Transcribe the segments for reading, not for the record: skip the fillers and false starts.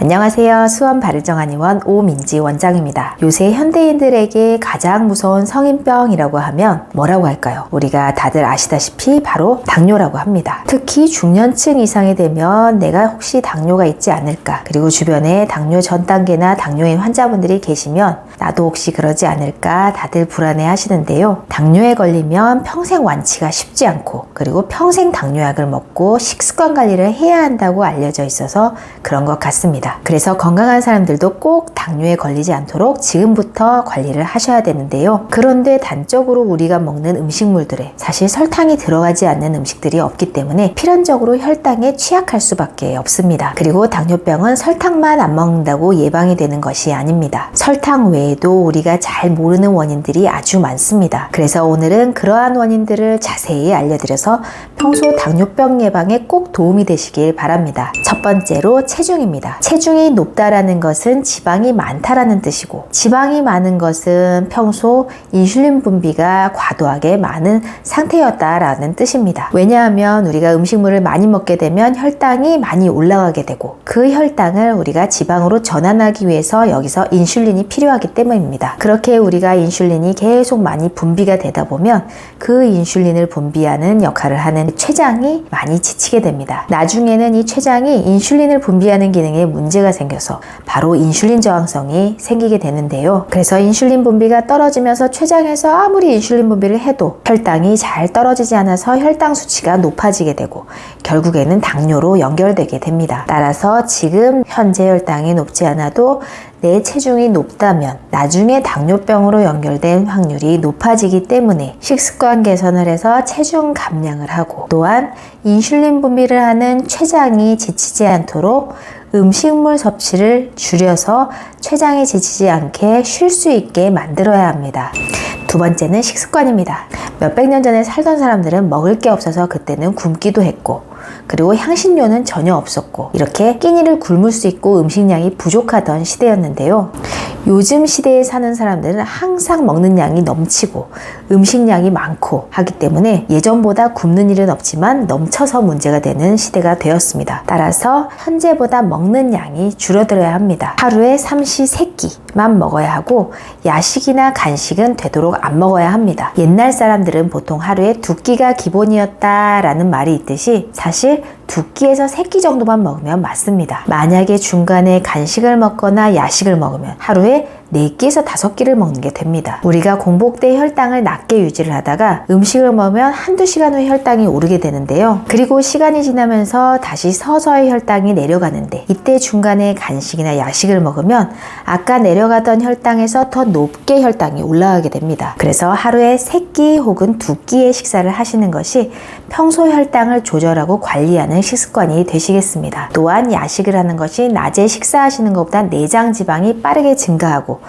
안녕하세요. 수원 바르정한의원 오민지 원장입니다. 요새 현대인들에게 가장 무서운 성인병이라고 하면 뭐라고 할까요? 우리가 다들 아시다시피 바로 당뇨라고 합니다. 특히 중년층 이상이 되면 내가 혹시 당뇨가 있지 않을까, 그리고 주변에 당뇨 전 단계나 당뇨인 환자분들이 계시면 나도 혹시 그러지 않을까 다들 불안해 하시는데요. 당뇨에 걸리면 평생 완치가 쉽지 않고, 그리고 평생 당뇨약을 먹고 식습관 관리를 해야 한다고 알려져 있어서 그런 것 같습니다. 그래서 건강한 사람들도 꼭 당뇨에 걸리지 않도록 지금부터 관리를 하셔야 되는데요. 그런데 단적으로 우리가 먹는 음식물들에 사실 설탕이 들어가지 않는 음식들이 없기 때문에 필연적으로 혈당에 취약할 수밖에 없습니다. 그리고 당뇨병은 설탕만 안 먹는다고 예방이 되는 것이 아닙니다. 설탕 외에도 우리가 잘 모르는 원인들이 아주 많습니다. 그래서 오늘은 그러한 원인들을 자세히 알려드려서 평소 당뇨병 예방에 꼭 도움이 되시길 바랍니다. 첫 번째로 체중입니다. 체중이 높다라는 것은 지방이 많다라는 뜻이고, 지방이 많은 것은 평소 인슐린 분비가 과도하게 많은 상태였다라는 뜻입니다. 왜냐하면 우리가 음식물을 많이 먹게 되면 혈당이 많이 올라가게 되고, 그 혈당을 우리가 지방으로 전환하기 위해서 여기서 인슐린이 필요하기 때문입니다. 그렇게 우리가 인슐린이 계속 많이 분비가 되다 보면 그 인슐린을 분비하는 역할을 하는 췌장이 많이 지치게 됩니다. 나중에는 이 췌장이 인슐린을 분비하는 기능에 문제가 생겨서 바로 인슐린 저항성이 생기게 되는데요. 그래서 인슐린 분비가 떨어지면서 췌장에서 아무리 인슐린 분비를 해도 혈당이 잘 떨어지지 않아서 혈당 수치가 높아지게 되고 결국에는 당뇨로 연결되게 됩니다. 따라서 지금 현재 혈당이 높지 않아도 내 체중이 높다면 나중에 당뇨병으로 연결된 확률이 높아지기 때문에 식습관 개선을 해서 체중 감량을 하고, 또한 인슐린 분비를 하는 췌장이 지치지 않도록 음식물 섭취를 줄여서 췌장이 지치지 않게 쉴 수 있게 만들어야 합니다. 두 번째는 식습관입니다. 몇백 년 전에 살던 사람들은 먹을 게 없어서 그때는 굶기도 했고, 그리고 향신료는 전혀 없었고, 이렇게 끼니를 굶을 수 있고 음식량이 부족하던 시대였는데요. 요즘 시대에 사는 사람들은 항상 먹는 양이 넘치고 음식량이 많고 하기 때문에 예전보다 굶는 일은 없지만 넘쳐서 문제가 되는 시대가 되었습니다. 따라서 현재보다 먹는 양이 줄어들어야 합니다. 하루에 삼시세끼만 먹어야 하고 야식이나 간식은 되도록 안 먹어야 합니다. 옛날 사람들은 보통 하루에 2끼가 기본이었다라는 말이 있듯이 사실 2끼에서 3끼 정도만 먹으면 맞습니다. 만약에 중간에 간식을 먹거나 야식을 먹으면 하루에 4끼에서 5끼를 먹는 게 됩니다. 우리가 공복 때 혈당을 낮게 유지를 하다가 음식을 먹으면 한두 시간 후에 혈당이 오르게 되는데요. 그리고 시간이 지나면서 다시 서서히 혈당이 내려가는데, 이때 중간에 간식이나 야식을 먹으면 아까 내려가던 혈당에서 더 높게 혈당이 올라가게 됩니다. 그래서 하루에 3끼 혹은 2끼의 식사를 하시는 것이 평소 혈당을 조절하고 관리하는 식습관이 되시겠습니다. 또한 야식을 하는 것이 낮에 식사하시는 것보다 내장 지방이 빠르게 증가하고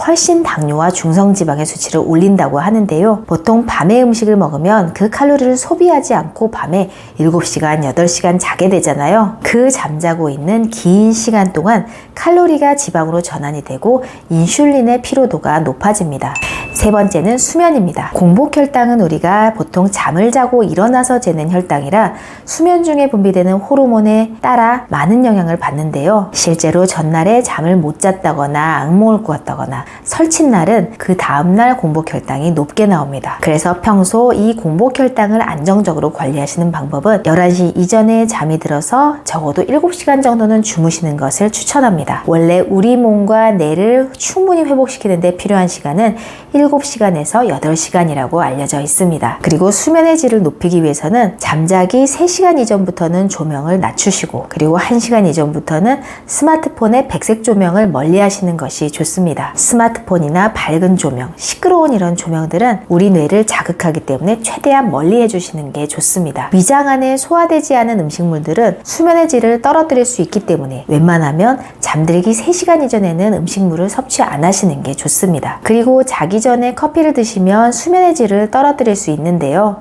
훨씬 당뇨와 중성지방의 수치를 올린다고 하는데요. 보통 밤에 음식을 먹으면 그 칼로리를 소비하지 않고 밤에 7시간, 8시간 자게 되잖아요. 그 잠자고 있는 긴 시간 동안 칼로리가 지방으로 전환이 되고 인슐린의 피로도가 높아집니다. 세 번째는 수면입니다. 공복 혈당은 우리가 보통 잠을 자고 일어나서 재는 혈당이라 수면 중에 분비되는 호르몬에 따라 많은 영향을 받는데요. 실제로 전날에 잠을 못 잤다거나 악몽을 꾸었다거나 설친날은 그 다음날 공복 혈당이 높게 나옵니다. 그래서 평소 이 공복 혈당을 안정적으로 관리하시는 방법은 11시 이전에 잠이 들어서 적어도 7시간 정도는 주무시는 것을 추천합니다. 원래 우리 몸과 뇌를 충분히 회복시키는 데 필요한 시간은 7시간에서 8시간이라고 알려져 있습니다. 그리고 수면의 질을 높이기 위해서는 잠자기 3시간 이전부터는 조명을 낮추시고, 그리고 1시간 이전부터는 스마트폰의 백색 조명을 멀리 하시는 것이 좋습니다. 스마트폰이나 밝은 조명, 시끄러운 이런 조명들은 우리 뇌를 자극하기 때문에 최대한 멀리 해주시는 게 좋습니다. 위장 안에 소화되지 않은 음식물들은 수면의 질을 떨어뜨릴 수 있기 때문에 웬만하면 잠들기 3시간 이전에는 음식물을 섭취 안 하시는 게 좋습니다. 그리고 자기 전에 커피를 드시면 수면의 질을 떨어뜨릴 수 있는데요.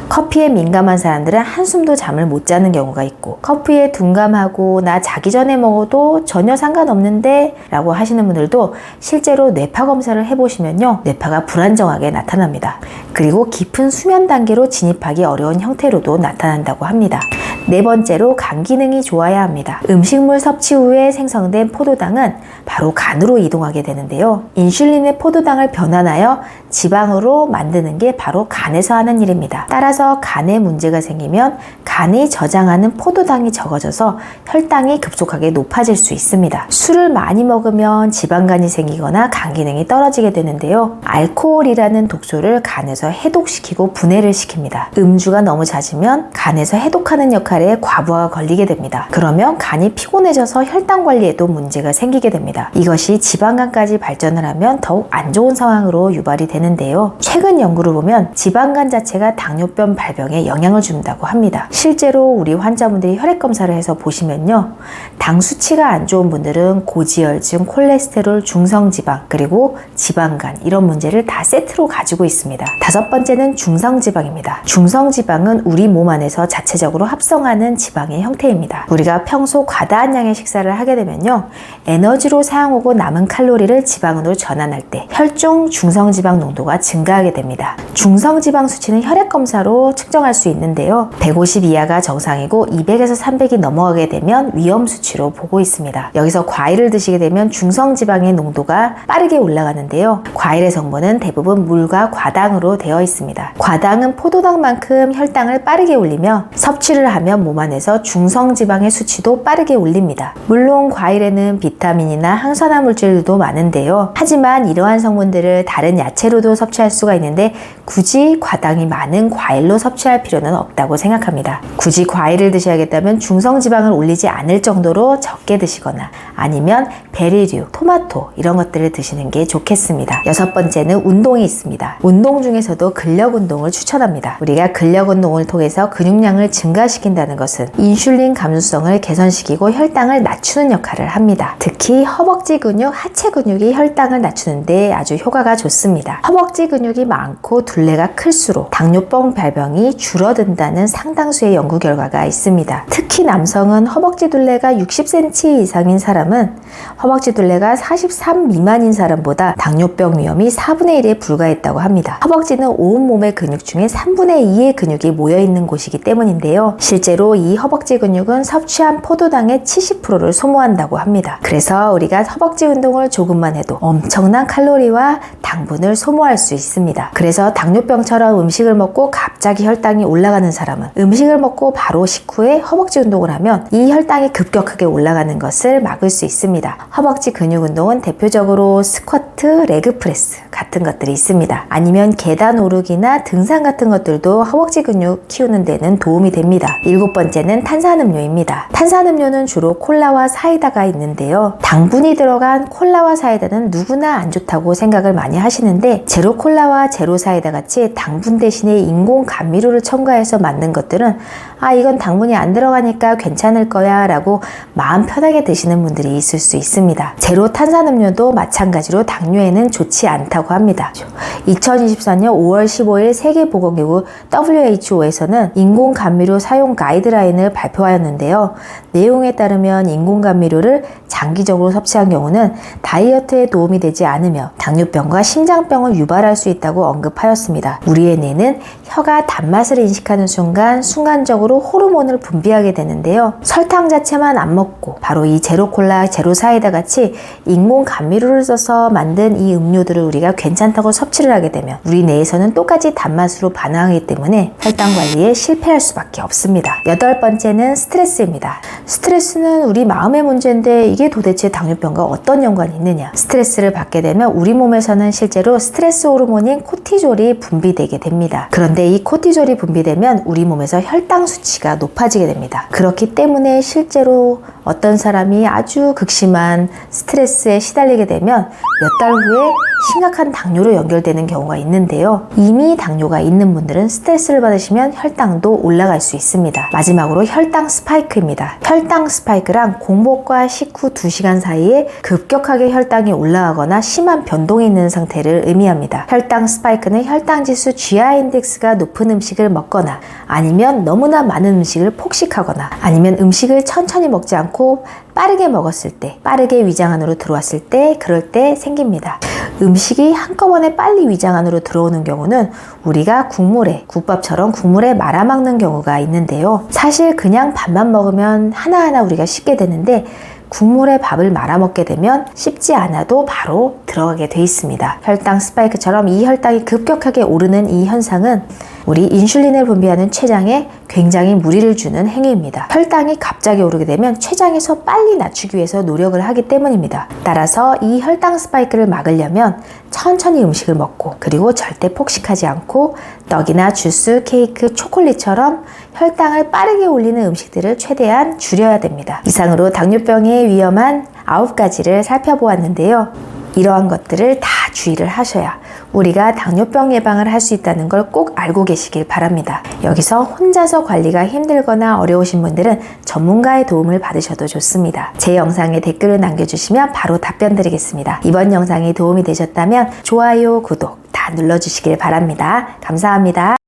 커피에 민감한 사람들은 한숨도 잠을 못 자는 경우가 있고, 커피에 둔감하고 나 자기 전에 먹어도 전혀 상관없는데 라고 하시는 분들도 실제로 뇌파 검사를 해보시면요, 뇌파가 불안정하게 나타납니다. 그리고 깊은 수면 단계로 진입하기 어려운 형태로도 나타난다고 합니다. 네 번째로 간 기능이 좋아야 합니다. 음식물 섭취 후에 생성된 포도당은 바로 간으로 이동하게 되는데요. 인슐린의 포도당을 변환하여 지방으로 만드는 게 바로 간에서 하는 일입니다. 따라서 간에 문제가 생기면 간이 저장하는 포도당이 적어져서 혈당이 급속하게 높아질 수 있습니다. 술을 많이 먹으면 지방간이 생기거나 간 기능이 떨어지게 되는데요. 알코올이라는 독소를 간에서 해독시키고 분해를 시킵니다. 음주가 너무 잦으면 간에서 해독하는 역할에 과부하가 걸리게 됩니다. 그러면 간이 피곤해져서 혈당 관리에도 문제가 생기게 됩니다. 이것이 지방간까지 발전을 하면 더욱 안 좋은 상황으로 유발이 되는데요. 최근 연구를 보면 지방간 자체가 당뇨병 발병에 영향을 준다고 합니다. 실제로 우리 환자분들이 혈액 검사를 해서 보시면요, 당 수치가 안 좋은 분들은 고지혈증, 콜레스테롤, 중성지방, 그리고 지방간 이런 문제를 다 세트로 가지고 있습니다. 다섯 번째는 중성지방입니다. 중성지방은 우리 몸 안에서 자체적으로 합성하는 지방의 형태입니다. 우리가 평소 과다한 양의 식사를 하게 되면요, 에너지로 사용하고 남은 칼로리를 지방으로 전환할 때 혈중 중성지방 농도가 증가하게 됩니다. 중성지방 수치는 혈액 검사로 측정할 수 있는데요, 150 이하가 정상이고 200에서 300이 넘어가게 되면 위험 수치로 보고 있습니다. 여기서 과일을 드시게 되면 중성지방의 농도가 빠르게 올라가는데요, 과일의 성분은 대부분 물과 과당으로 되어 있습니다. 과당은 포도당만큼 혈당을 빠르게 올리며 섭취를 하면 몸 안에서 중성지방의 수치도 빠르게 올립니다. 물론 과일에는 비타민이나 항산화 물질도 많은데요, 하지만 이러한 성분들을 다른 야채로도 섭취할 수가 있는데 굳이 과당이 많은 과일로 섭취할 필요는 없다고 생각합니다. 굳이 과일을 드셔야겠다면 중성지방을 올리지 않을 정도로 적게 드시거나 아니면 베리류, 토마토 이런 것들을 드시는 게 좋겠습니다. 여섯 번째는 운동이 있습니다. 운동 중에서도 근력 운동을 추천합니다. 우리가 근력 운동을 통해서 근육량을 증가시킨다는 것은 인슐린 감수성을 개선시키고 혈당을 낮추는 역할을 합니다. 특히 허벅지 근육, 하체 근육이 혈당을 낮추는데 아주 효과가 좋습니다. 허벅지 근육이 많고 둘레가 클수록 당뇨병 발병이 줄어든다는 상당수의 연구 결과가 있습니다. 특히 남성은 허벅지 둘레가 60cm 이상인 사람은 허벅지 둘레가 43 미만인 사람보다 당뇨병 위험이 4분의 1에 불과했다고 합니다. 허벅지는 온몸의 근육 중에 3분의 2의 근육이 모여있는 곳이기 때문인데요, 실제로 이 허벅지 근육은 섭취한 포도당의 70%를 소모한다고 합니다. 그래서 우리가 허벅지 운동을 조금만 해도 엄청난 칼로리와 당분을 소모할 수 있습니다. 그래서 당뇨병처럼 음식을 먹고 갑자기 혈당이 올라가는 사람은 음식을 먹고 바로 식후에 허벅지 운동을 하면 이 혈당이 급격하게 올라가는 것을 막을 수 있습니다. 허벅지 근육 운동은 대표적으로 스쿼트, 레그프레스 같은 것들이 있습니다. 아니면 계단 오르기나 등산 같은 것들도 허벅지 근육 키우는 데는 도움이 됩니다. 일곱 번째는 탄산음료입니다. 탄산음료는 주로 콜라와 사이다가 있는데요, 당분이 들어간 콜라와 사이다는 누구나 안 좋다고 생각을 많이 하시는데 제로 콜라와 제로 사이다 같이 당분 대신에 인공 감미료를 첨가해서 만든 것들은 이건 당분이 안 들어가니까 괜찮을 거야 라고 마음 편하게 드시는 분들이 있을 수 있습니다. 제로 탄산음료도 마찬가지로 당뇨에는 좋지 않다고 합니다. 2024년 5월 15일 세계보건기구 WHO에서는 인공 감미료 사용 가이드라인을 발표하였는데요, 내용에 따르면 인공 감미료를 장기적으로 섭취한 경우는 다이어트에 도움이 되지 않으며 당뇨병과 심장병을 유발할 수 있다고 언급하였습니다. 우리의 뇌는 혀가 단맛을 인식하는 순간 순간적으로 호르몬을 분비하게 되는데요, 설탕 자체만 안 먹고 바로 이 제로콜라, 제로사이다 같이 인공 감미료를 써서 만든 이 음료들을 우리가 괜찮다고 섭취를 하게 되면 우리 뇌에서는 똑같이 단맛으로 반응하기 때문에 혈당 관리에 실패할 수밖에 없습니다. 여덟 번째는 스트레스입니다. 스트레스는 우리 마음의 문제인데 이게 도대체 당뇨병과 어떤 연관이 있느냐? 스트레스를 받게 되면 우리 몸에서는 실제로 스트레스 호르몬인 코티졸이 분비되게 됩니다. 그런데 이 코티졸이 분비되면 우리 몸에서 혈당 수치가 높아지게 됩니다. 그렇기 때문에 실제로 어떤 사람이 아주 극심한 스트레스에 시달리게 되면 몇 달 후에 심각한 당뇨로 연결되는 경우가 있는데요. 이미 당뇨가 있는 분들은 스트레스를 받으시면 혈당도 올라갈 수 있습니다. 마지막으로 혈당 스파이크입니다. 혈당 스파이크란 공복과 식후 2시간 사이에 급격하게 혈당이 올라가거나 심한 변동이 있는 상태를 의미합니다. 혈당 스파이크는 혈당지수 GI 인덱스가 높은 음식을 먹거나 아니면 너무나 많은 음식을 폭식하거나 아니면 음식을 천천히 먹지 않고 빠르게 먹었을 때, 빠르게 위장 안으로 들어왔을 때, 그럴 때 생깁니다. 음식이 한꺼번에 빨리 위장 안으로 들어오는 경우는 우리가 국밥처럼 국물에 말아먹는 경우가 있는데요. 사실 그냥 밥만 먹으면 하나하나 우리가 씹게 되는데 국물에 밥을 말아먹게 되면 씹지 않아도 바로 들어가게 돼 있습니다. 혈당 스파이크처럼 이 혈당이 급격하게 오르는 이 현상은 우리 인슐린을 분비하는 췌장에 굉장히 무리를 주는 행위입니다. 혈당이 갑자기 오르게 되면 췌장에서 빨리 낮추기 위해서 노력을 하기 때문입니다. 따라서 이 혈당 스파이크를 막으려면 천천히 음식을 먹고 그리고 절대 폭식하지 않고 떡이나 주스, 케이크, 초콜릿처럼 혈당을 빠르게 올리는 음식들을 최대한 줄여야 됩니다. 이상으로 당뇨병에 위험한 9가지를 살펴보았는데요. 이러한 것들을 다 주의를 하셔야 우리가 당뇨병 예방을 할 수 있다는 걸 꼭 알고 계시길 바랍니다. 여기서 혼자서 관리가 힘들거나 어려우신 분들은 전문가의 도움을 받으셔도 좋습니다. 제 영상에 댓글을 남겨주시면 바로 답변 드리겠습니다. 이번 영상이 도움이 되셨다면 좋아요, 구독 다 눌러주시길 바랍니다. 감사합니다.